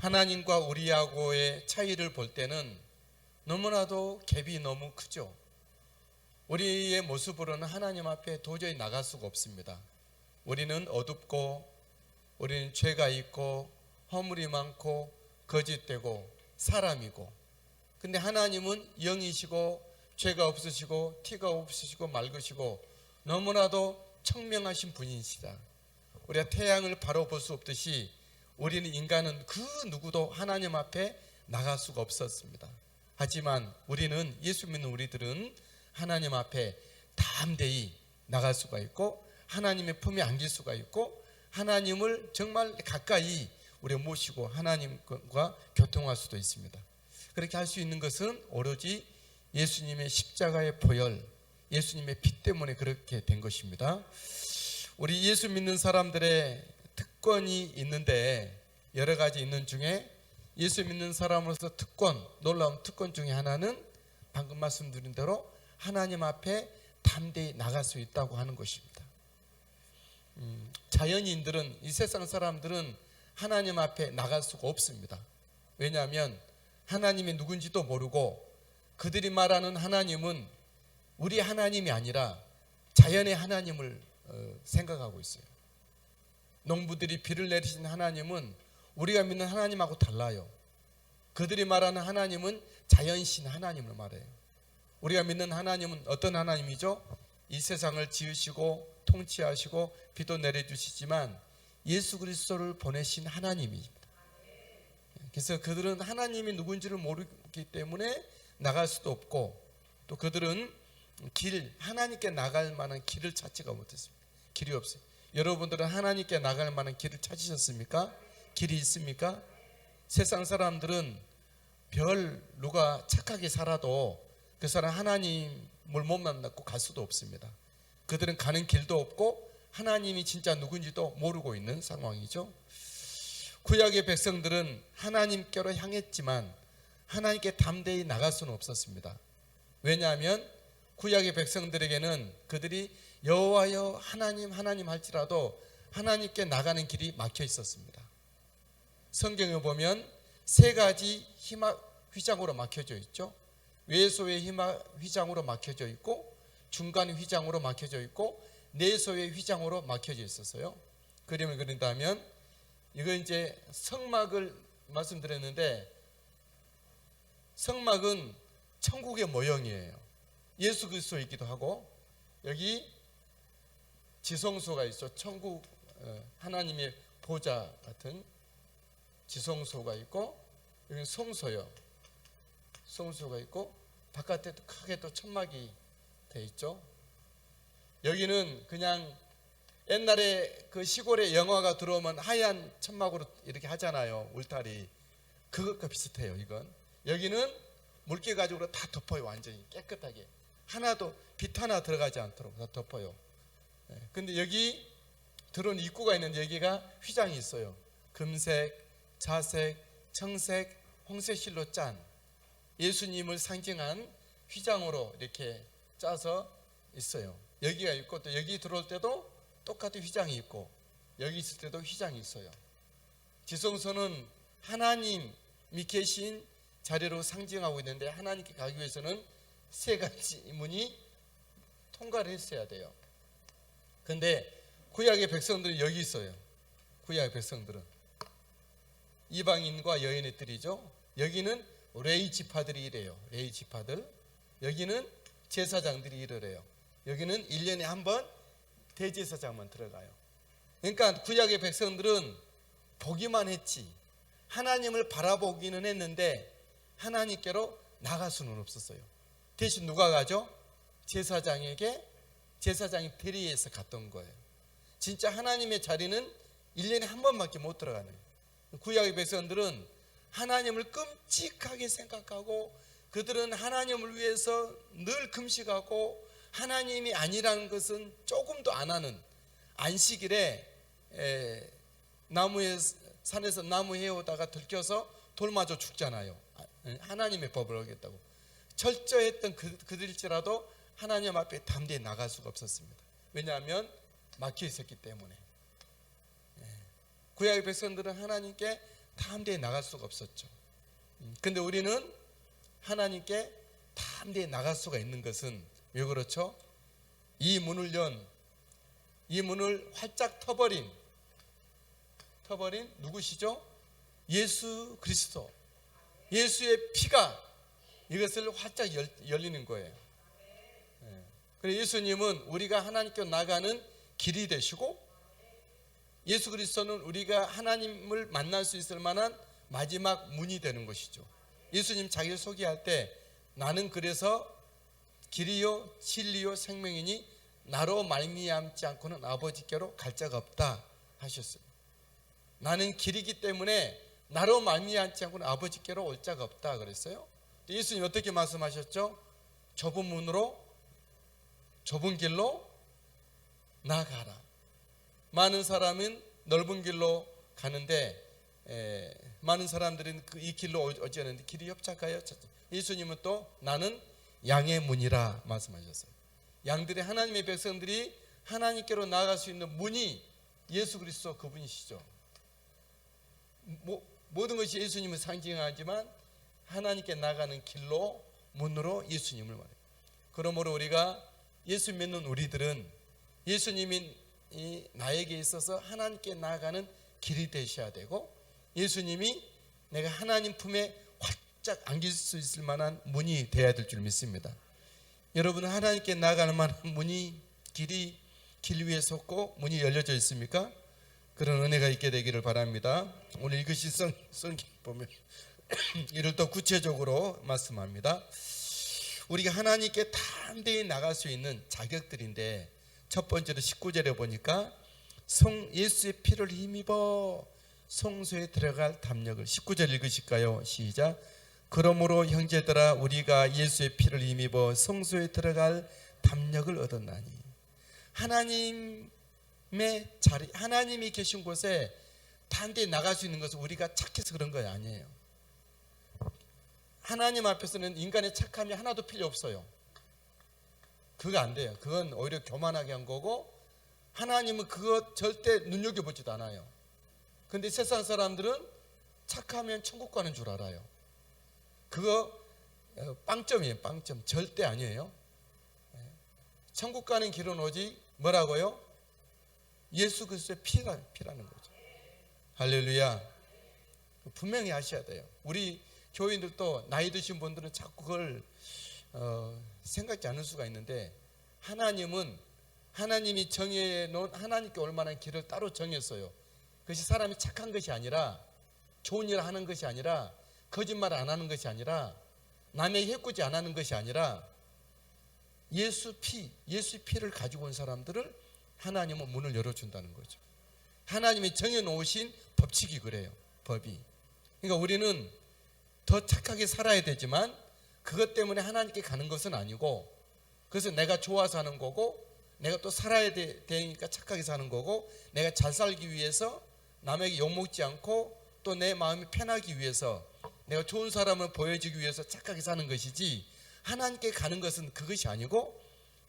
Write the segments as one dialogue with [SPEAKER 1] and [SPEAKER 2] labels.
[SPEAKER 1] 하나님과 우리하고의 차이를 볼 때는 너무나도 갭이 너무 크죠. 우리의 모습으로는 하나님 앞에 도저히 나갈 수가 없습니다. 우리는 어둡고, 우리는 죄가 있고, 허물이 많고, 거짓되고, 사람이고, 근데 하나님은 영이시고 죄가 없으시고 티가 없으시고 맑으시고 너무나도 청명하신 분이시다. 우리가 태양을 바로 볼 수 없듯이 우리는 인간은 그 누구도 하나님 앞에 나갈 수가 없었습니다. 하지만 우리는, 예수 믿는 우리들은 하나님 앞에 담대히 나갈 수가 있고 하나님의 품에 안길 수가 있고 하나님을 정말 가까이 우리가 모시고 하나님과 교통할 수도 있습니다. 그렇게 할 수 있는 것은 오로지 예수님의 십자가의 보혈, 예수님의 피 때문에 그렇게 된 것입니다. 우리 예수 믿는 사람들의 특권이 있는데 여러 가지 있는 중에 예수 믿는 사람으로서 놀라운 특권 중에 하나는 방금 말씀드린 대로 하나님 앞에 담대히 나갈 수 있다고 하는 것입니다. 자연인들은, 이 세상 사람들은 하나님 앞에 나갈 수가 없습니다. 왜냐하면 하나님이 누군지도 모르고 그들이 말하는 하나님은 우리 하나님이 아니라 자연의 하나님을 생각하고 있어요. 농부들이 비를 내리신 하나님은 우리가 믿는 하나님하고 달라요. 그들이 말하는 하나님은 자연신 하나님을 말해요. 우리가 믿는 하나님은 어떤 하나님이죠? 이 세상을 지으시고 통치하시고 비도 내려주시지만 예수 그리스도를 보내신 하나님입니다. 그래서 그들은 하나님이 누군지를 모르기 때문에 나갈 수도 없고, 또 그들은 하나님께 나갈 만한 길을 찾지가 못했습니다. 길이 없어요. 여러분들은 하나님께 나갈 만한 길을 찾으셨습니까? 길이 있습니까? 세상 사람들은 누가 착하게 살아도 그 사람 하나님을 못 만났고 갈 수도 없습니다. 그들은 가는 길도 없고 하나님이 진짜 누군지도 모르고 있는 상황이죠. 구약의 백성들은 하나님께로 향했지만 하나님께 담대히 나갈 수는 없었습니다. 왜냐하면 구약의 백성들에게는 그들이 여호와여 하나님 할지라도 하나님께 나가는 길이 막혀 있었습니다. 성경에 보면 세 가지 휘장으로 막혀져 있죠. 외소의 휘장으로 막혀져 있고, 중간 휘장으로 막혀져 있고, 내소의 휘장으로 막혀져 있었어요. 그림을 그린다면 이거 이제 성막을 말씀드렸는데, 성막은 천국의 모형이에요. 예수 그리스도이기도 하고, 여기 지성소가 있어. 천국 하나님의 보좌 같은 지성소가 있고, 여기 성소요. 성소가 있고, 바깥에도 크게 또 천막이 돼 있죠. 여기는 그냥 옛날에 그 시골에 영화가 들어오면 하얀 천막으로 이렇게 하잖아요. 울타리. 그것과 비슷해요. 이건. 여기는 물개 가죽으로 다 덮어요. 완전히 깨끗하게. 하나도 빛 하나 들어가지 않도록 다 덮어요. 근데 여기 들어온 입구가 있는데 여기가 휘장이 있어요. 금색, 자색, 청색, 홍색 실로 짠 예수님을 상징한 휘장으로 이렇게 짜서 있어요. 여기가 있고, 또 여기 들어올 때도 똑같은 휘장이 있고, 여기 있을 때도 휘장이 있어요. 지성소는 하나님이 계신 자리로 상징하고 있는데, 하나님께 가기 위해서는 세 가지 문이 통과를 했어야 돼요. 근데 구약의 백성들은 여기 있어요. 구약의 백성들은 이방인과 여인의 뜰이죠. 여기는 레위 지파들이 이래요. 레위 지파들. 여기는 제사장들이 이래요. 여기는 1년에 한 번 대제사장만 들어가요. 그러니까 구약의 백성들은 보기만 했지 하나님을 바라보기는 했는데 하나님께로 나갈 수는 없었어요. 대신 누가 가죠? 제사장에게, 제사장이 대리해서 갔던 거예요. 진짜 하나님의 자리는 1년에 한 번밖에 못 들어가는 거예요. 구약의 백성들은 하나님을 끔찍하게 생각하고, 그들은 하나님을 위해서 늘 금식하고, 하나님이 아니라는 것은 조금도 안 하는, 안식일에 산에서 나무 해오다가 들켜서 돌 맞아 죽잖아요. 하나님의 법을 어겼다고. 철저했던 그들일지라도 하나님 앞에 담대히 나갈 수가 없었습니다. 왜냐하면 막혀 있었기 때문에. 구약의 백성들은 하나님께 담대히 나갈 수가 없었죠. 근데 우리는 하나님께 담대히 나갈 수가 있는 것은 왜 그렇죠? 이 문을 활짝 터버린 누구시죠? 예수 그리스도. 예수의 피가 이것을 활짝 열리는 거예요. 그래서 예수님은 우리가 하나님께 나가는 길이 되시고, 예수 그리스도는 우리가 하나님을 만날 수 있을 만한 마지막 문이 되는 것이죠. 예수님 자기를 소개할 때 나는 그래서 길이요 진리요 생명이니 나로 말미암지 않고는 아버지께로 갈 자가 없다 하셨어요. 나는 길이기 때문에 나로 말미암지 않고는 아버지께로 올 자가 없다 그랬어요. 예수님 어떻게 말씀하셨죠? 좁은 문으로 좁은 길로 나가라. 많은 사람은 넓은 길로 가는데 많은 사람들은 이 길로 오지 않는데 길이 협착하여 예수님은 또 나는 양의 문이라 말씀하셨어요. 양들이 하나님의 백성들이 하나님께로 나아갈 수 있는 문이 예수 그리스도 그분이시죠. 모든 것이 예수님을 상징하지만 하나님께 나가는 길로 문으로 예수님을 말해요. 그러므로 우리가 예수 믿는 우리들은 예수님이 나에게 있어서 하나님께 나아가는 길이 되셔야 되고, 예수님이 내가 하나님 품에 활짝 안길 수 있을 만한 문이 되어야 될 줄 믿습니다. 여러분은 하나님께 나아가는 만한 문이 길 위에 섰고 문이 열려져 있습니까? 그런 은혜가 있게 되기를 바랍니다. 오늘 읽으신 성경 보면 이를 더 구체적으로 말씀합니다. 우리가 하나님께 담대히 나갈 수 있는 자격들인데, 첫 번째로 19절에 보니까 예수의 피를 힘입어 성소에 들어갈 담력을, 19절 읽으실까요? 시작. 그러므로 형제들아 우리가 예수의 피를 힘입어 성소에 들어갈 담력을 얻었나니. 하나님의 자리, 하나님이 계신 곳에 담대히 나갈 수 있는 것은 우리가 착해서 그런 거 아니에요. 하나님 앞에서는 인간의 착함이 하나도 필요 없어요. 그거 안 돼요. 그건 오히려 교만하게 한 거고, 하나님은 그거 절대 눈여겨보지도 않아요. 근데 세상 사람들은 착하면 천국 가는 줄 알아요. 그거 빵점이에요. 빵점. 절대 아니에요. 천국 가는 길은 오직 뭐라고요? 예수 그리스도의 피라는 거죠. 할렐루야. 분명히 아셔야 돼요. 우리 교인들도 나이 드신 분들은 자꾸 그걸 생각지 않을 수가 있는데, 하나님이 정해놓은 하나님께 올 만한 길을 따로 정했어요. 그것이 사람이 착한 것이 아니라, 좋은 일을 하는 것이 아니라, 거짓말 안 하는 것이 아니라, 남의 해코지 안 하는 것이 아니라, 예수의 피를 가지고 온 사람들을 하나님은 문을 열어준다는 거죠. 하나님이 정해놓으신 법칙이 그래요. 법이. 그러니까 우리는 더 착하게 살아야 되지만 그것 때문에 하나님께 가는 것은 아니고, 그래서 내가 좋아서 하는 거고, 내가 또 살아야 되니까 착하게 사는 거고, 내가 잘 살기 위해서 남에게 욕먹지 않고 또 내 마음이 편하기 위해서, 내가 좋은 사람을 보여주기 위해서 착하게 사는 것이지, 하나님께 가는 것은 그것이 아니고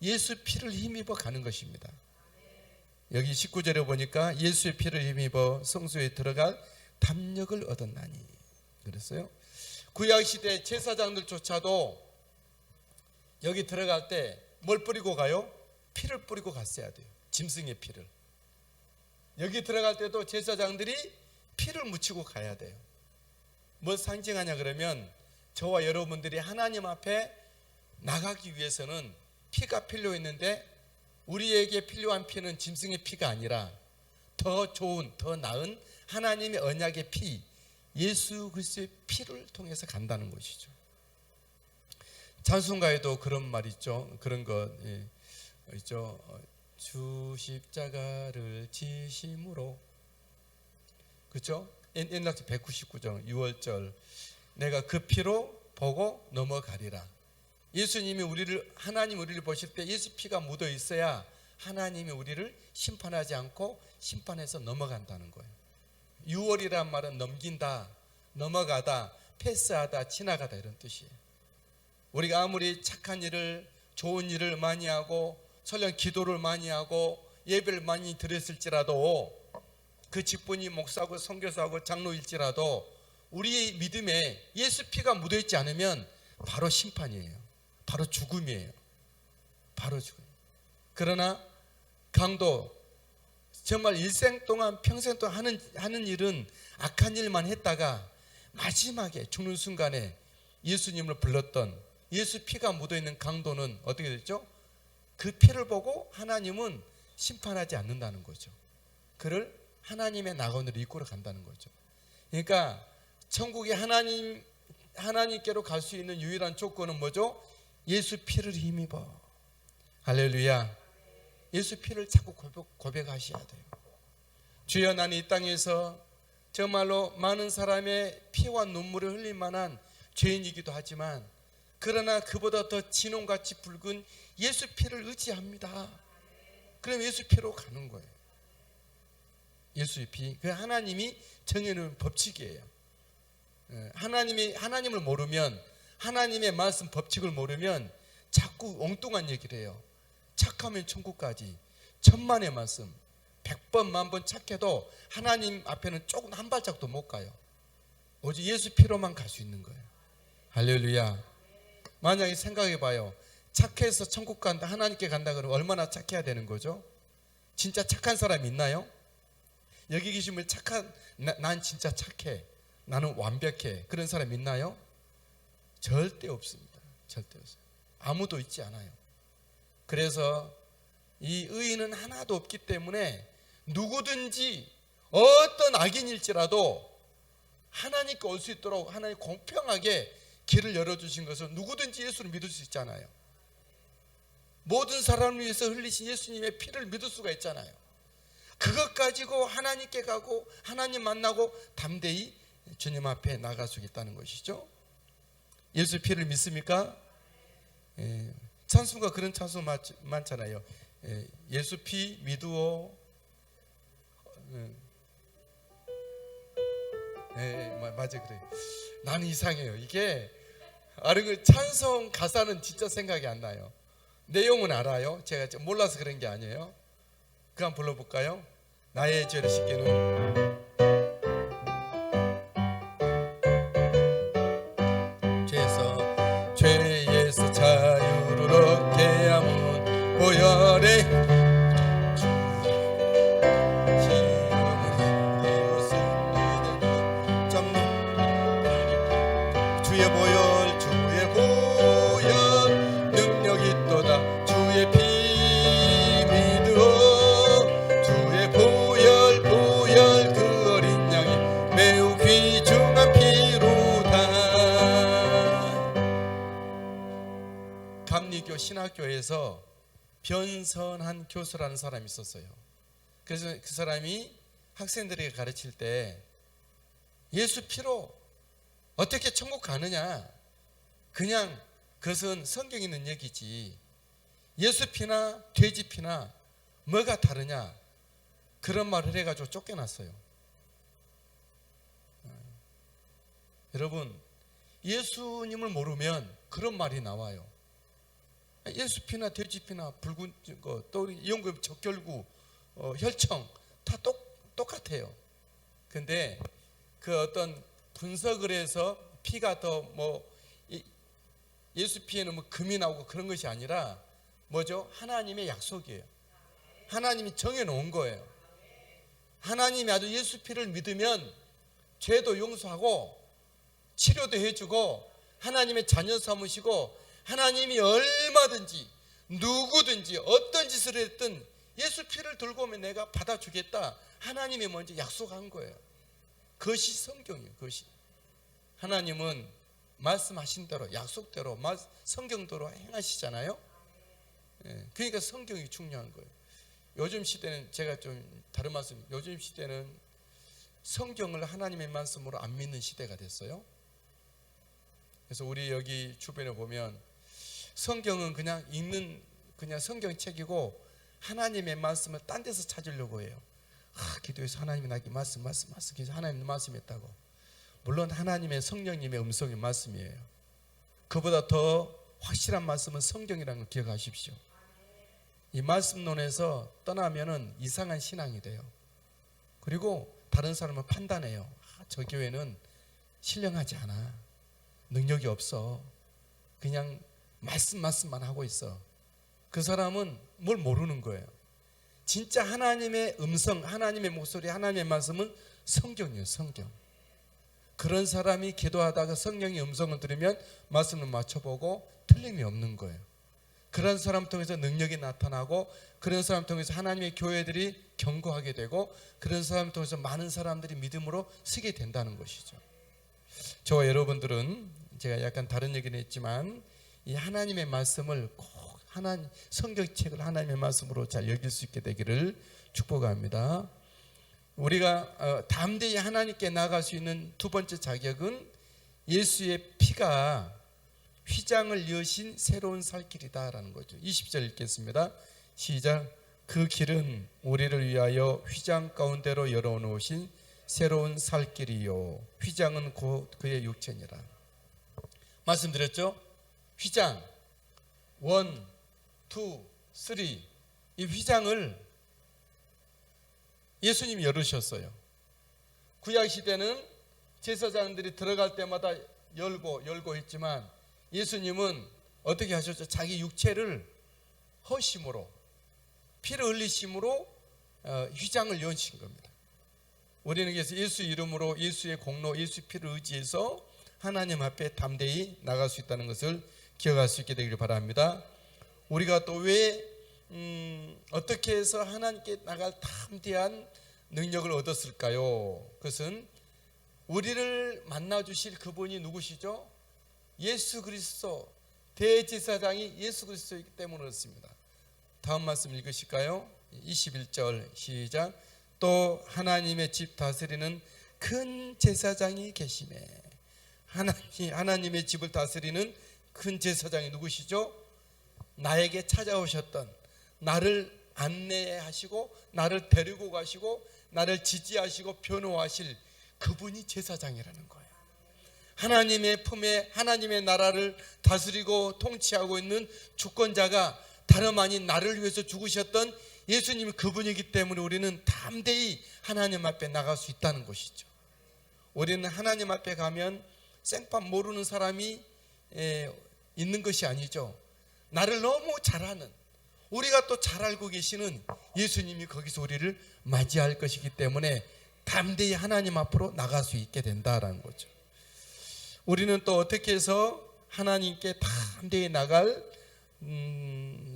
[SPEAKER 1] 예수 피를 힘입어 가는 것입니다. 여기 19절에 보니까 예수의 피를 힘입어 성소에 들어갈 담력을 얻었나니 그랬어요. 구약시대 제사장들조차도 여기 들어갈 때 뭘 뿌리고 가요? 피를 뿌리고 갔어야 돼요. 짐승의 피를. 여기 들어갈 때도 제사장들이 피를 묻히고 가야 돼요. 뭘 상징하냐 그러면, 저와 여러분들이 하나님 앞에 나가기 위해서는 피가 필요했는데, 우리에게 필요한 피는 짐승의 피가 아니라 더 좋은, 더 나은 하나님의 언약의 피, 예수 그리스도의 피를 통해서 간다는 것이죠. 찬송가에도 그런 말 있죠. 그런 것 있죠. 주 십자가를 지심으로, 그렇죠? 옛날 199장 6월절, 내가 그 피로 보고 넘어가리라. 예수님이 하나님 우리를 보실 때 예수 피가 묻어 있어야 하나님이 우리를 심판하지 않고 심판해서 넘어간다는 거예요. 6월이란 말은 넘긴다, 넘어가다, 패스하다, 지나가다 이런 뜻이에요. 우리가 아무리 착한 일을, 좋은 일을 많이 하고 설령 기도를 많이 하고 예배를 많이 드렸을지라도 그 직분이 목사고 선교사고 장로일지라도 우리의 믿음에 예수 피가 묻어있지 않으면 바로 심판이에요. 바로 죽음이에요. 바로 죽음. 그러나 강도 정말 일생 동안 평생 동안 하는 일은 악한 일만 했다가 마지막에 죽는 순간에 예수님을 불렀던 예수 피가 묻어있는 강도는 어떻게 됐죠? 그 피를 보고 하나님은 심판하지 않는다는 거죠. 그를 하나님의 낙원으로 이끌어 간다는 거죠. 그러니까 천국에 하나님께로 갈 수 있는 유일한 조건은 뭐죠? 예수 피를 힘입어. 할렐루야. 예수 피를 자꾸 고백하셔야 돼요. 주여, 나는 이 땅에서 정말로 많은 사람의 피와 눈물을 흘릴 만한 죄인이기도 하지만 그러나 그보다 더 진홍같이 붉은 예수 피를 의지합니다. 그럼 예수 피로 가는 거예요. 예수의 피, 그 하나님이 정해놓은 법칙이에요. 하나님을 모르면, 하나님의 말씀 법칙을 모르면 자꾸 엉뚱한 얘기를 해요. 착하면 천국까지. 천만의 말씀 100번 만번 착해도 하나님 앞에는 조금 한 발짝도 못 가요. 오직 예수 피로만 갈 수 있는 거예요. 할렐루야. 만약에 생각해 봐요. 착해서 천국 간다, 하나님께 간다 그러면 얼마나 착해야 되는 거죠? 진짜 착한 사람이 있나요? 여기 계시면 난 진짜 착해, 나는 완벽해, 그런 사람 있나요? 절대 없습니다. 절대 없어요. 아무도 있지 않아요. 그래서 이 의인은 하나도 없기 때문에 누구든지 어떤 악인일지라도 하나님께 올 수 있도록 하나님 공평하게 길을 열어주신 것은 누구든지 예수를 믿을 수 있잖아요. 모든 사람을 위해서 흘리신 예수님의 피를 믿을 수가 있잖아요. 그것 가지고 하나님께 가고 하나님 만나고 담대히 주님 앞에 나갈 수 있다는 것이죠. 예수 피를 믿습니까? 찬송가 그런 찬송 많잖아요. 예수 피 믿으오. 맞아, 그래. 나는 이상해요. 이게 찬송 가사는 진짜 생각이 안 나요. 내용은 알아요. 제가 몰라서 그런 게 아니에요. 그 한번 불러볼까요? 나의 죄를 씻기는 죄에서 자유를 얻게 함은 보혈의 주의 보혈 능력이 있도다. 주의 피 믿어. 주의 보혈 그 어린 양이 매우 귀중한 피로다. 감리교 신학교에서 변선한 교수라는 사람이 있었어요. 그래서 그 사람이 학생들에게 가르칠 때 예수 피로 어떻게 천국 가느냐, 그냥 그것은 성경에 있는 얘기지 예수 피나 돼지 피나 뭐가 다르냐, 그런 말을 해가지고 쫓겨났어요. 여러분, 예수님을 모르면 그런 말이 나와요. 예수 피나 돼지 피나 붉은 거, 또 연금, 적결구, 혈청 다 똑같아요. 근데 그 어떤 분석을 해서 피가 더 예수 피에는 금이 나오고 그런 것이 아니라 뭐죠? 하나님의 약속이에요. 하나님이 정해놓은 거예요. 하나님이 아주 예수 피를 믿으면 죄도 용서하고 치료도 해주고 하나님의 자녀 삼으시고 하나님이 얼마든지 누구든지 어떤 짓을 했든 예수 피를 들고 오면 내가 받아주겠다. 하나님이 먼저 약속한 거예요. 그것이 성경이에요. 그것이 하나님은 말씀하신 대로 약속대로 성경대로 행하시잖아요. 그러니까 성경이 중요한 거예요. 요즘 시대는 제가 좀 다른 말씀, 요즘 시대는 성경을 하나님의 말씀으로 안 믿는 시대가 됐어요. 그래서 우리 여기 주변에 보면 성경은 그냥 읽는 그냥 성경책이고 하나님의 말씀을 딴 데서 찾으려고 해요. 기도해서 하나님이 나에게 말씀 그래서 하나님의 말씀했다고. 물론 하나님의 성령님의 음성의 말씀이에요. 그보다 더 확실한 말씀은 성경이라는 걸 기억하십시오. 이 말씀론에서 떠나면은 이상한 신앙이 돼요. 그리고 다른 사람은 판단해요. 저 교회는 신령하지 않아. 능력이 없어. 그냥 말씀만 하고 있어. 그 사람은 뭘 모르는 거예요. 진짜 하나님의 음성, 하나님의 목소리, 하나님의 말씀은 성경이에요. 성경. 그런 사람이 기도하다가 성령의 음성을 들으면 말씀을 맞춰보고 틀림이 없는 거예요. 그런 사람 통해서 능력이 나타나고, 그런 사람 통해서 하나님의 교회들이 견고하게 되고, 그런 사람 통해서 많은 사람들이 믿음으로 서게 된다는 것이죠. 저와 여러분들은 제가 약간 다른 얘기는 했지만 이 하나님의 말씀을 꼭 성경책을 하나님의 말씀으로 잘 여길 수 있게 되기를 축복합니다. 우리가 담대히 하나님께 나아갈 수 있는 두 번째 자격은 예수의 피가 휘장을 여신 새로운 살 길이다라는 거죠. 20절 읽겠습니다. 시작. 그 길은 우리를 위하여 휘장 가운데로 열어놓으신 새로운 살 길이요, 휘장은 곧 그의 육체니라. 말씀드렸죠? 휘장 1, 2, 3, 이 휘장을 예수님이 열으셨어요. 구약시대는 제사장들이 들어갈 때마다 열고 했지만 예수님은 어떻게 하셨죠? 자기 육체를 허심으로, 피를 흘리심으로 휘장을 여신 겁니다. 우리는 그래서 예수 이름으로, 예수의 공로, 예수 피를 의지해서 하나님 앞에 담대히 나갈 수 있다는 것을 기억할 수 있게 되기를 바랍니다. 우리가 또 왜 어떻게 해서 하나님께 나갈 담대한 능력을 얻었을까요? 그것은 우리를 만나주실 그분이 누구시죠? 예수 그리스도, 대제사장이 예수 그리스도이기 때문에 그렇습니다. 다음 말씀 읽으실까요? 21절 시작. 또 하나님의 집 다스리는 큰 제사장이 계시매. 하나님의 집을 다스리는 큰 제사장이 누구시죠? 나에게 찾아오셨던, 나를 안내하시고 나를 데리고 가시고 나를 지지하시고 변호하실 그분이 제사장이라는 거예요. 하나님의 품에 하나님의 나라를 다스리고 통치하고 있는 주권자가 다름 아닌 나를 위해서 죽으셨던 예수님이 그분이기 때문에 우리는 담대히 하나님 앞에 나갈 수 있다는 것이죠. 우리는 하나님 앞에 가면 생판 모르는 사람이 있는 것이 아니죠. 나를 너무 잘 아는, 우리가 또 잘 알고 계시는 예수님이 거기서 우리를 맞이할 것이기 때문에 담대히 하나님 앞으로 나갈 수 있게 된다라는 거죠. 우리는 또 어떻게 해서 하나님께 담대히 나갈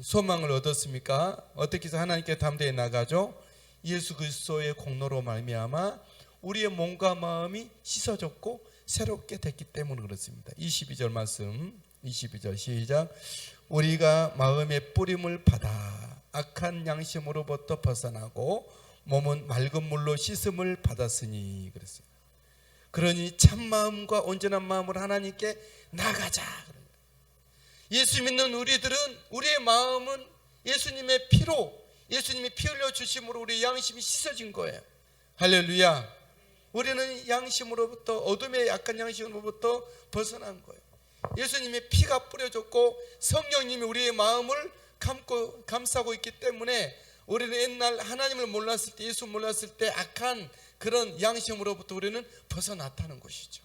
[SPEAKER 1] 소망을 얻었습니까? 어떻게 해서 하나님께 담대히 나가죠? 예수 그리스도의 공로로 말미암아 우리의 몸과 마음이 씻어졌고 새롭게 됐기 때문에 그렇습니다. 22절 말씀, 22절 시작. 우리가 마음의 뿌림을 받아 악한 양심으로부터 벗어나고 몸은 맑은 물로 씻음을 받았으니 그랬어요. 그러니 참 마음과 온전한 마음으로 하나님께 나가자. 예수 믿는 우리들은, 우리의 마음은 예수님의 피로, 예수님이 피 흘려 주심으로 우리의 양심이 씻어진 거예요. 할렐루야. 우리는 양심으로부터, 어둠의 약한 양심으로부터 벗어난 거예요. 예수님의 피가 뿌려졌고 성령님이 우리의 마음을 감싸고 있기 때문에 우리는 옛날 하나님을 몰랐을 때, 예수 몰랐을 때 악한 그런 양심으로부터 우리는 벗어났다는 것이죠.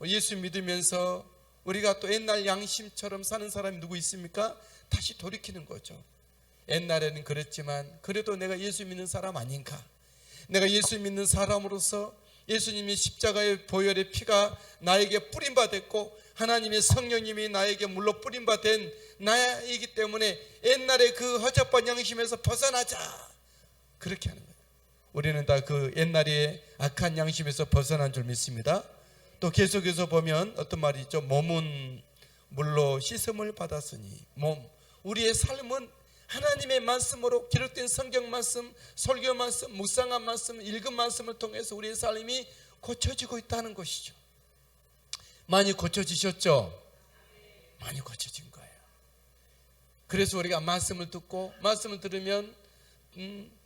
[SPEAKER 1] 예수 믿으면서 우리가 또 옛날 양심처럼 사는 사람이 누구 있습니까? 다시 돌이키는 거죠. 옛날에는 그랬지만 그래도 내가 예수 믿는 사람 아닌가? 내가 예수 믿는 사람으로서 예수님이 십자가의 보혈의 피가 나에게 뿌린 바 됐고 하나님의 성령님이 나에게 물로 뿌린 바 된 나이기 때문에 옛날에 그 허접한 양심에서 벗어나자, 그렇게 하는 거예요. 우리는 다 그 옛날에 악한 양심에서 벗어난 줄 믿습니다. 또 계속해서 보면 어떤 말이 있죠? 몸은 물로 씻음을 받았으니, 우리의 삶은 하나님의 말씀으로 기록된 성경 말씀, 설교 말씀, 묵상한 말씀, 읽은 말씀을 통해서 우리의 삶이 고쳐지고 있다는 것이죠. 많이 고쳐지셨죠? 많이 고쳐진 거예요. 그래서 우리가 말씀을 듣고, 말씀을 들으면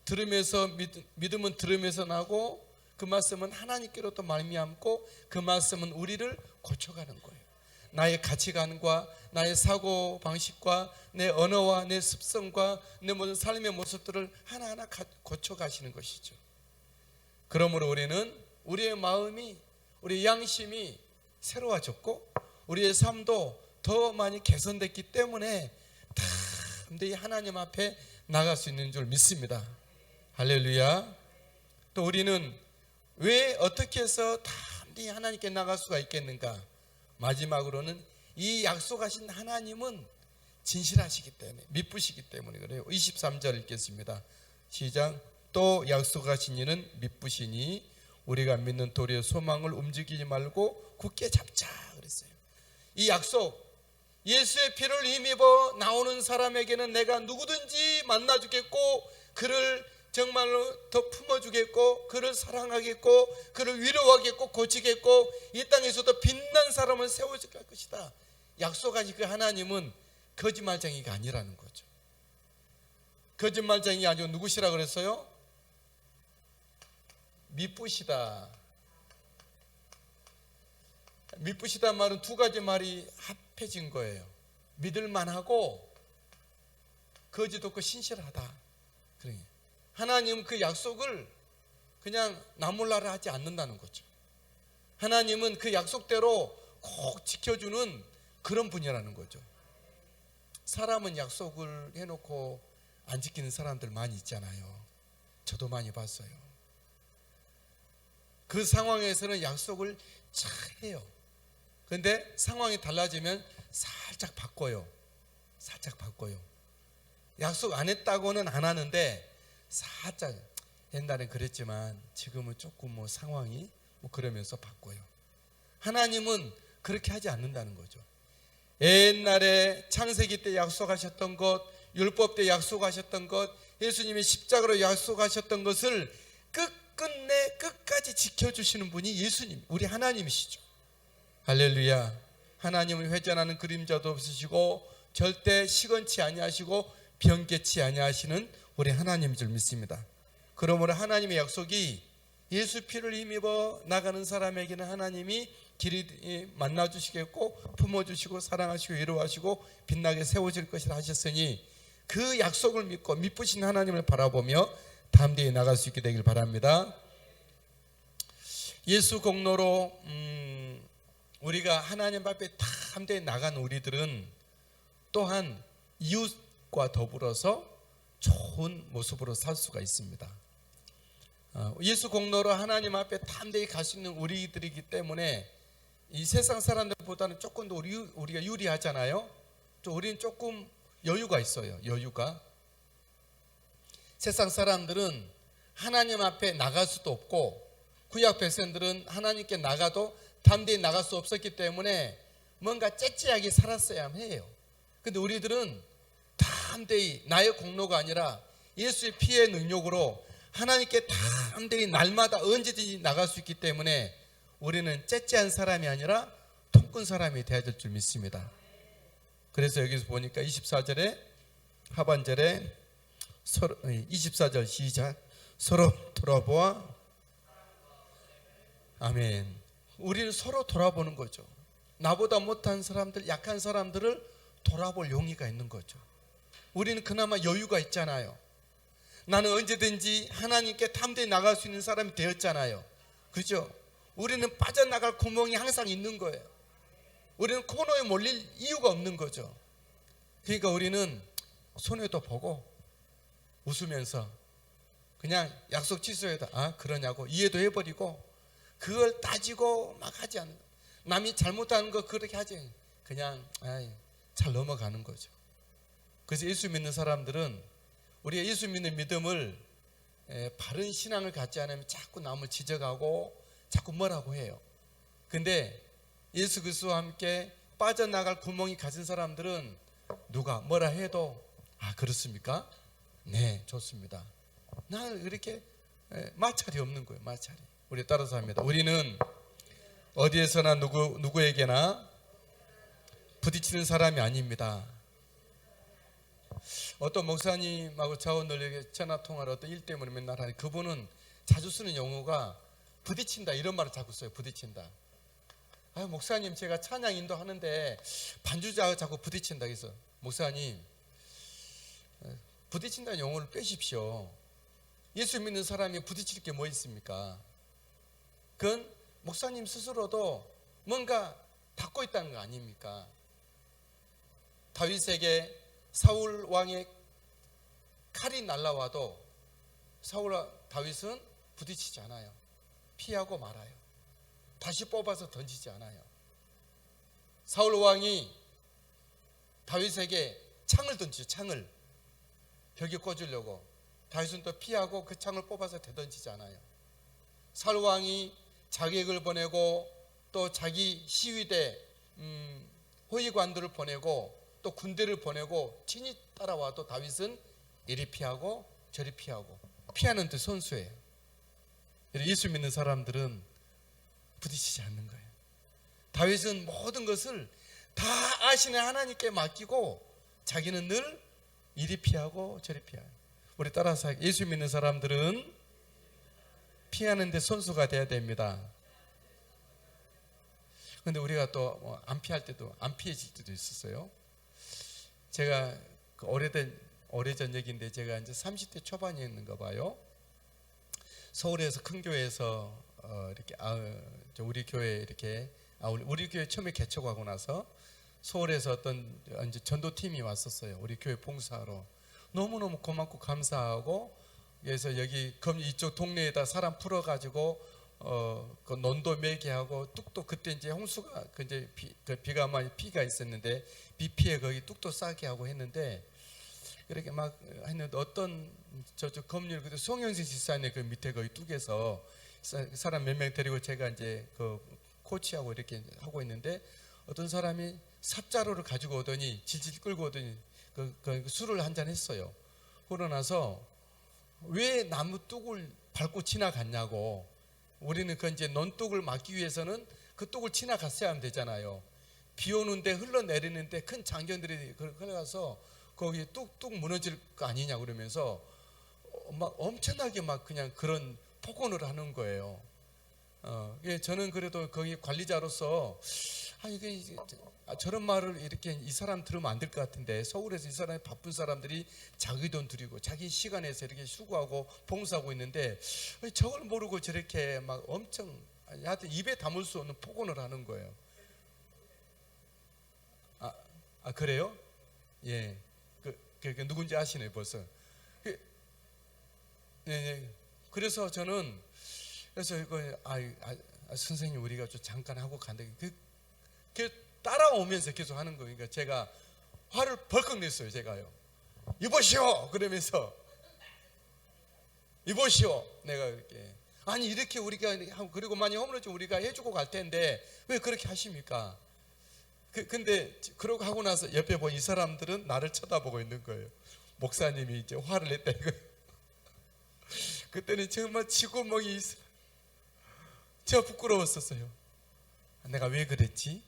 [SPEAKER 1] 들으면서 믿음은 들으면서 나고, 그 말씀은 하나님께로 또 말미암고, 그 말씀은 우리를 고쳐가는 거예요. 나의 가치관과 나의 사고 방식과 내 언어와 내 습성과 내 모든 삶의 모습들을 하나하나 고쳐가시는 것이죠. 그러므로 우리는 우리의 마음이, 우리의 양심이 새로워졌고 우리의 삶도 더 많이 개선됐기 때문에 담대히 하나님 앞에 나갈 수 있는 줄 믿습니다. 할렐루야. 또 우리는 왜 어떻게 해서 담대히 하나님께 나갈 수가 있겠는가? 마지막으로는 이 약속하신 하나님은 진실하시기 때문에, 믿으시기 때문에 그래요. 23절 읽겠습니다. 시작. 또 약속하신 이는 믿으시니 우리가 믿는 도리의 소망을 움직이지 말고 굳게 잡자 그랬어요. 이 약속, 예수의 피를 힘입어 나오는 사람에게는 내가 누구든지 만나주겠고 그를 정말로 더 품어주겠고 그를 사랑하겠고 그를 위로하겠고 고치겠고 이 땅에서도 빛난 사람을 세워줄 것이다. 약속하신 그 하나님은 거짓말쟁이가 아니라는 거죠. 거짓말쟁이 아니고 누구시라 그랬어요? 믿으시다. 믿으시다 말은 두 가지 말이 합해진 거예요. 믿을만하고 거짓 없고 신실하다. 그러니 하나님은 그 약속을 그냥 나몰라라 하지 않는다는 거죠. 하나님은 그 약속대로 꼭 지켜주는 그런 분이라는 거죠. 사람은 약속을 해놓고 안 지키는 사람들 많이 있잖아요. 저도 많이 봤어요. 그 상황에서는 약속을 잘 해요. 그런데 상황이 달라지면 살짝 바꿔요. 약속 안 했다고는 안 하는데 살짝, 옛날엔 그랬지만 지금은 조금 상황이 그러면서 바꿔요. 하나님은 그렇게 하지 않는다는 거죠. 옛날에 창세기 때 약속하셨던 것, 율법 때 약속하셨던 것, 예수님이 십자가로 약속하셨던 것을 끝끝내 끝까지 지켜주시는 분이 예수님, 우리 하나님이시죠. 할렐루야. 하나님은 회전하는 그림자도 없으시고 절대 시건치 아니하시고 변개치 아니하시는 우리 하나님인 줄 믿습니다. 그러므로 하나님의 약속이 예수 피를 힘입어 나가는 사람에게는 하나님이 길이 만나주시겠고 품어주시고 사랑하시고 위로하시고 빛나게 세워질 것이라 하셨으니 그 약속을 믿고 믿으신 하나님을 바라보며 담대히 나갈 수 있게 되길 바랍니다. 예수 공로로 우리가 하나님 앞에 담대히 나간 우리들은 또한 이웃과 더불어서 좋은 모습으로 살 수가 있습니다. 예수 공로로 하나님 앞에 담대히 갈 수 있는 우리들이기 때문에 이 세상 사람들보다는 조금 더 우리가 유리하잖아요. 또 우리는 조금 여유가 있어요. 여유가. 세상 사람들은 하나님 앞에 나갈 수도 없고 구약 백성들은 하나님께 나가도 담대히 나갈 수 없었기 때문에 뭔가 째째하게 살았어야 해요. 근데 우리들은 담대히 나의 공로가 아니라 예수의 피의 능력으로 하나님께 담대히 날마다 언제든지 나갈 수 있기 때문에 우리는 째째한 사람이 아니라 통큰 사람이 되어야 될 줄 믿습니다. 그래서 여기서 보니까 24절에 하반절에 24절 시작. 서로 돌아보아. 아멘. 우리는 서로 돌아보는 거죠. 나보다 못한 사람들, 약한 사람들을 돌아볼 용의가 있는 거죠. 우리는 그나마 여유가 있잖아요. 나는 언제든지 하나님께 담대히 나갈 수 있는 사람이 되었잖아요. 그죠? 우리는 빠져나갈 구멍이 항상 있는 거예요. 우리는 코너에 몰릴 이유가 없는 거죠. 그러니까 우리는 손해도 보고 웃으면서 그냥 약속 취소해도 그러냐고 이해도 해버리고 그걸 따지고 막 하지 않는, 남이 잘못하는 거 그렇게 하지, 그냥 잘 넘어가는 거죠. 그래서 예수 믿는 사람들은 우리가 예수 믿는 믿음을 바른 신앙을 갖지 않으면 자꾸 남을 지적하고 자꾸 뭐라고 해요. 근데 예수 그리스도와 함께 빠져나갈 구멍이 가진 사람들은 누가 뭐라 해도 그렇습니까? 네, 좋습니다. 나는 이렇게 마찰이 없는 거예요. 마찰이. 우리 따라서 합니다. 우리는 어디에서나 누구에게나 부딪히는 사람이 아닙니다. 어떤 목사님하고 자원들에게 전화통화를 어떤 일 때문에 맨날 하니 그분은 자주 쓰는 용어가 부딪힌다 이런 말을 자꾸 써요. 부딪힌다. 목사님 제가 찬양 인도하는데 반주자가 자꾸 부딪힌다. 그래서 목사님 부딪힌다는 용어를 빼십시오. 예수 믿는 사람이 부딪힐 게 뭐 있습니까? 그건 목사님 스스로도 뭔가 닫고 있다는 거 아닙니까? 다윗에게 사울 왕의 칼이 날라와도 다윗은 부딪히지 않아요. 피하고 말아요. 다시 뽑아서 던지지 않아요. 사울 왕이 다윗에게 창을 던지죠. 창을 벽에 꽂으려고. 다윗은 또 피하고 그 창을 뽑아서 되던지지 않아요. 사울 왕이 자객을 보내고 또 자기 시위대 호위관들을 보내고 또 군대를 보내고 친히 따라와도 다윗은 이리 피하고 저리 피하고, 피하는 데 선수예요. 예수 믿는 사람들은 부딪히지 않는 거예요. 다윗은 모든 것을 다 아시는 하나님께 맡기고 자기는 늘 이리 피하고 저리 피해요. 우리 따라서 예수 믿는 사람들은 피하는 데 선수가 돼야 됩니다. 그런데 우리가 또 안 피할 때도 안 피해질 때도 있었어요. 제가 오래전 얘기인데 제가 이제 30대 초반이었는가 봐요. 서울에서 큰 교회에서 이렇게 우리 교회 우리 교회 처음에 개척하고 나서 서울에서 어떤 이제 전도팀이 왔었어요. 우리 교회 봉사하러. 너무너무 고맙고 감사하고, 그래서 여기 이쪽 동네에다 사람 풀어가지고 그 논도 매게 하고 뚝도, 그때 이제 홍수가 이제 비가 많이 피가 있었는데 비 피해 거기 뚝도 싸게 하고 했는데, 이렇게 막 했는데 어떤 저쪽 검률 그때 송영세 집사님 그 밑에 거기 뚝에서 사람 몇 명 데리고 제가 이제 그 코치하고 이렇게 하고 있는데, 어떤 사람이 삽자루를 가지고 오더니 질질 끌고 오더니 그 술을 한잔 했어요. 그러고 나서 왜 나무 뚝을 밟고 지나갔냐고. 우리는 그 이제 논뚝을 막기 위해서는 그 뚝을 지나갔어야 하면 되잖아요. 비 오는데 흘러내리는데 큰 장견들이 흘러가서 거기 뚝뚝 무너질 거 아니냐 그러면서 막 엄청나게 막 그냥 그런 폭언을 하는 거예요. 저는 그래도 거기 관리자로서 이게 저런 말을 이렇게 이 사람 들으면 안 될 것 같은데, 서울에서 이 사람이 바쁜 사람들이 자기 돈 들이고 자기 시간에서 이렇게 수고하고 봉사하고 있는데 저걸 모르고 저렇게 막 엄청 하여튼 입에 담을 수 없는 폭언을 하는 거예요. 그래요? 예. 그 누군지 아시네요 벌써. 그래서 저는 선생님 우리가 좀 잠깐 하고 간다. 따라오면서 계속 하는 거예요. 그러니까 제가 화를 벌컥 냈어요. 제가요. 이보시오! 그러면서 이보시오! 내가 이렇게 이렇게 우리가 그리고 많이 허물어지면 우리가 해주고 갈 텐데 왜 그렇게 하십니까? 근데 그러고 하고 나서 옆에 보니 이 사람들은 나를 쳐다보고 있는 거예요. 목사님이 이제 화를 냈다 이거예요. 그때는 정말 치구멍이 있어요. 제가 부끄러웠었어요. 내가 왜 그랬지?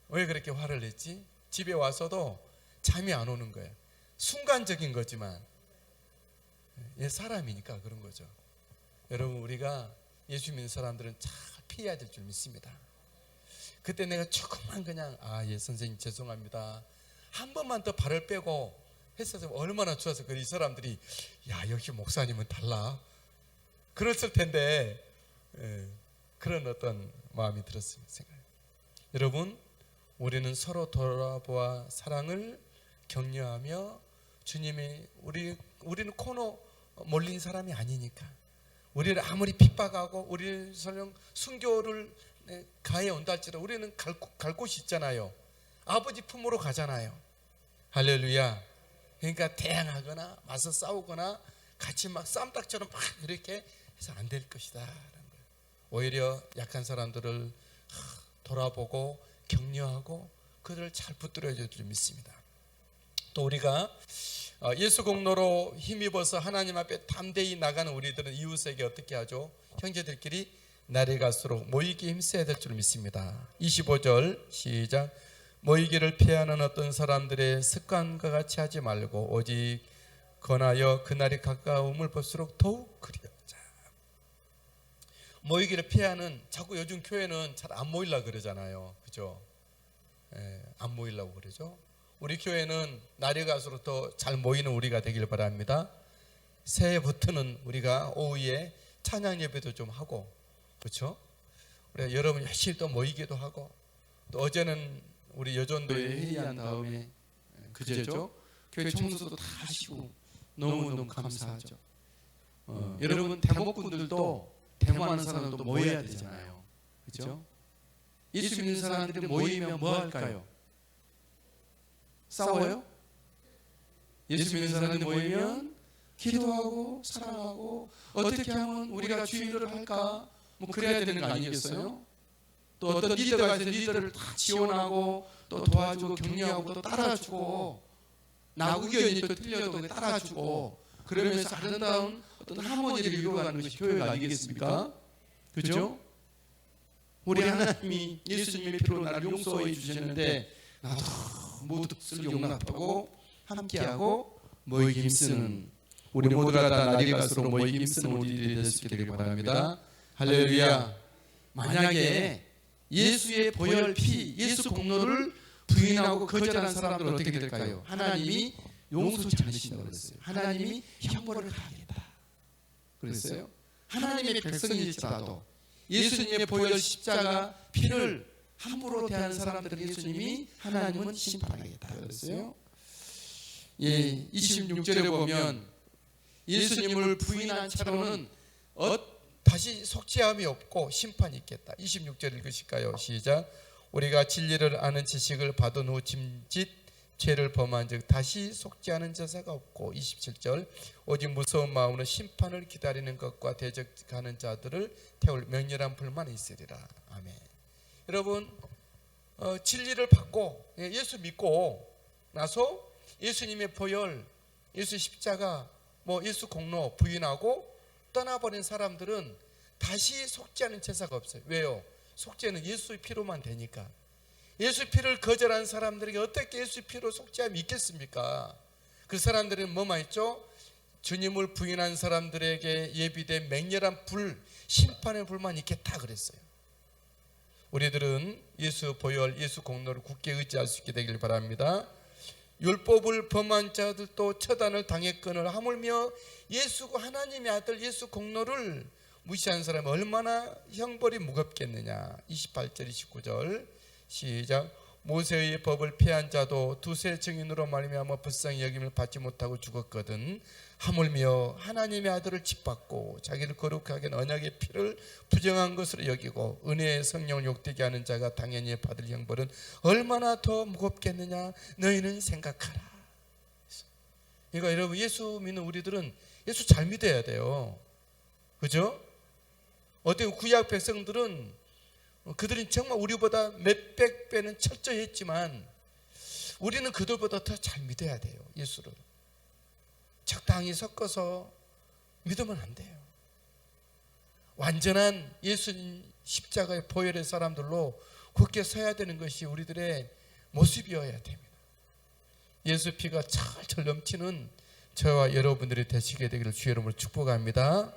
[SPEAKER 1] 왜 그렇게 화를 냈지? 집에 와서도 잠이 안 오는 거예요. 순간적인 거지만 사람이니까 그런 거죠. 여러분, 우리가 예수 믿는 사람들은 잘 피해야 될 줄 믿습니다. 그때 내가 조금만 그냥 선생님 죄송합니다 한 번만 더 발을 빼고 했어서 얼마나 좋아서 이 사람들이 역시 목사님은 달라 그랬을 텐데, 그런 어떤 마음이 들었습니다. 여러분, 우리는 서로 돌아보아 사랑을 격려하며 주님의 우리는 코너 몰린 사람이 아니니까, 우리를 아무리 핍박하고 우리를 설령 순교를 가해 온다 할지라도 우리는 갈 곳이 있잖아요. 아버지 품으로 가잖아요. 할렐루야. 그러니까 대항하거나 맞서 싸우거나 같이 막 쌈딱처럼 막 이렇게 해서 안 될 것이다. 오히려 약한 사람들을 돌아보고 격려하고 그들을 잘 붙들어야 될 줄 믿습니다. 또 우리가 예수 공로로 힘입어서 하나님 앞에 담대히 나가는 우리들은 이웃에게 어떻게 하죠? 형제들끼리 날이 갈수록 모이기에 힘써야 될 줄 믿습니다. 25절 시작. 모이기를 피하는 어떤 사람들의 습관과 같이 하지 말고 오직 권하여 그날이 가까움을 볼수록 더욱 그리하자. 모이기를 피하는, 자꾸 요즘 교회는 잘 안 모이려고 그러잖아요. 그죠? 안 모이려고 그러죠. 우리 교회는 날이 갈수록 더 잘 모이는 우리가 되길 바랍니다. 새해부터는 우리가 오후에 찬양 예배도 좀 하고, 그렇죠? 우리 여러분 열심히 또 모이기도 하고, 또 어제는 우리 여전도에 회의한 다음에 그제죠? 교회 청소도 다 하시고 너무너무 감사하죠. 여러분 대목분들도 대모하는 사람도 모여야 되잖아요. 그렇죠? 예수 믿는 사람들이 모이면 뭐 할까요? 싸워요? 예수 믿는 사람들이 모이면 기도하고 사랑하고 어떻게 하면 우리가 주인을 할까? 뭐 그래야 되는 거 아니겠어요? 또 어떤 리더가 있어서 리더를 다 지원하고 또 도와주고 격려하고 또 따라주고, 나 의견이 또 틀려도 따라주고, 그러면서 아름다운 어떤 하모니를 이루어가는 것이 교회 아니겠습니까? 그죠? 우리 하나님이 예수님의 피로 나를 용서해 주셨는데 나도 모두를 용납하고 함께하고 모이기 힘쓰는, 우리 모두가 다 날이 갈수록 모이기 힘쓰는 우리들이 될 수 있게 되길 바랍니다. 할렐루야. 만약에 예수의 보혈 피, 예수 공로를 부인하고 거절한 사람들은 어떻게 될까요? 하나님이 용서치 않으신다고 그랬어요. 하나님이 형벌을 가하겠다 그랬어요. 하나님의 백성일지라도 예수님의 보혈 십자가 피를 함부로 대하는 사람들은 예수님이 하나님은 심판하겠다 그랬어요. 예, 26절에 보면 예수님을 부인한 채로는 다시 속죄함이 없고 심판이 있겠다. 26절 읽으실까요? 시작. 우리가 진리를 아는 지식을 받은 후 짐짓 죄를 범한 즉 다시 속죄하는 제사가 없고, 27절 오직 무서운 마음으로 심판을 기다리는 것과 대적하는 자들을 태울 맹렬한 불만 있으리라. 아멘. 여러분 진리를 받고 예수 믿고 나서 예수님의 보혈, 예수 십자가, 예수 공로 부인하고 떠나버린 사람들은 다시 속죄하는 제사가 없어요. 왜요? 속죄는 예수의 피로만 되니까. 예수 피를 거절한 사람들에게 어떻게 예수 피로 속죄함이 있겠습니까? 그 사람들은 뭐만 있죠? 주님을 부인한 사람들에게 예비된 맹렬한 불, 심판의 불만 있겠다 그랬어요. 우리들은 예수 보혈, 예수 공로를 굳게 의지할 수 있게 되길 바랍니다. 율법을 범한 자들도 처단을 당했거늘 하물며 예수가 하나님의 아들 예수 공로를 무시한 사람이 얼마나 형벌이 무겁겠느냐. 28절 29절 시작. 모세의 법을 피한 자도 두세 증인으로 말미암아 불쌍히 여김을 받지 못하고 죽었거든 하물며 하나님의 아들을 짓밟고 자기를 거룩하게 하는 언약의 피를 부정한 것으로 여기고 은혜의 성령을 욕되게 하는 자가 당연히 받을 형벌은 얼마나 더 무겁겠느냐 너희는 생각하라. 그러니까 여러분 예수 믿는 우리들은 예수 잘 믿어야 돼요. 그죠? 어떤 구약 백성들은 그들은 정말 우리보다 몇백 배는 철저했지만 우리는 그들보다 더 잘 믿어야 돼요. 예수를 적당히 섞어서 믿으면 안 돼요. 완전한 예수님 십자가의 보혈의 사람들로 굳게 서야 되는 것이 우리들의 모습이어야 됩니다. 예수 피가 철철 넘치는 저와 여러분들이 되시게 되기를 주의 이름으로 축복합니다.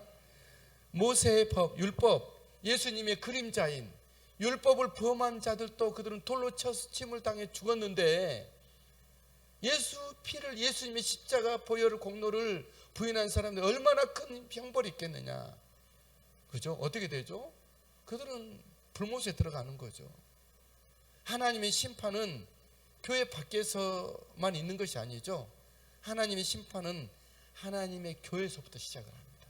[SPEAKER 1] 모세의 법, 율법, 예수님의 그림자인 율법을 범한 자들도 그들은 돌로 침을 당해 죽었는데 예수 피를, 예수님의 십자가 보혈 공로를 부인한 사람들 얼마나 큰 형벌이 있겠느냐. 그죠? 어떻게 되죠? 그들은 불못에 들어가는 거죠. 하나님의 심판은 교회 밖에서만 있는 것이 아니죠. 하나님의 심판은 하나님의 교회에서부터 시작을 합니다.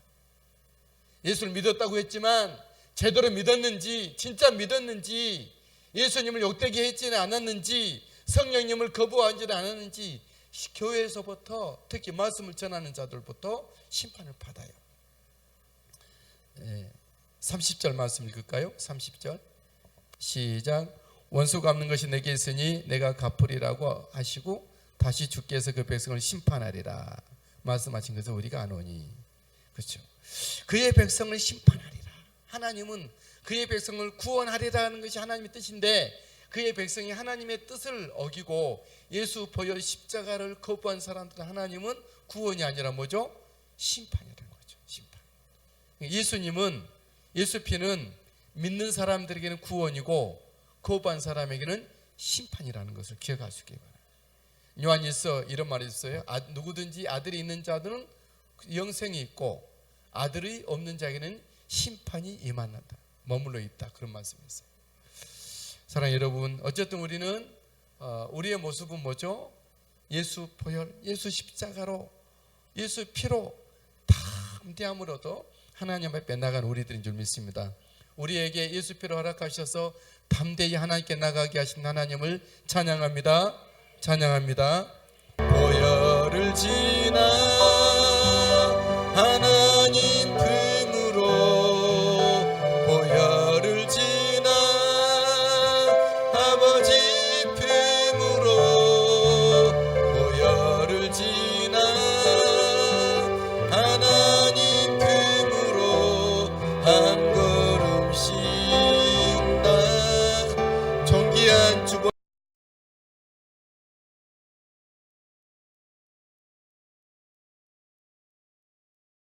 [SPEAKER 1] 예수를 믿었다고 했지만 제대로 믿었는지, 진짜 믿었는지, 예수님을 욕되게 했지는 않았는지, 성령님을 거부하지는 않았는지 교회에서부터, 특히 말씀을 전하는 자들부터 심판을 받아요. 30절 말씀 읽을까요? 30절 시작. 원수 갚는 것이 내게 있으니 내가 갚으리라고 하시고 다시 주께서 그 백성을 심판하리라 말씀하신 것을 우리가 아노니. 그렇죠? 그의 백성을 심판하리라. 하나님은 그의 백성을 구원하리라는 것이 하나님의 뜻인데 그의 백성이 하나님의 뜻을 어기고 예수 보혈 십자가를 거부한 사람들은 하나님은 구원이 아니라 뭐죠? 심판이라는 거죠. 심판. 예수님은, 예수 피는 믿는 사람들에게는 구원이고 거부한 사람에게는 심판이라는 것을 기억할 수 있게 바랍니다. 요한일서 이런 말이 있어요. 누구든지 아들이 있는 자들은 영생이 있고 아들이 없는 자에게는 심판이 임한다. 머물러 있다. 그런 말씀이었어요. 사랑하는 여러분, 어쨌든 우리는 우리의 모습은 뭐죠? 예수 보혈, 예수 십자가로, 예수 피로 담대함으로도 하나님 앞에 나간 우리들인 줄 믿습니다. 우리에게 예수 피로 허락하셔서 담대히 하나님께 나가게 하신 하나님을 찬양합니다. 찬양합니다. 보혈을 지나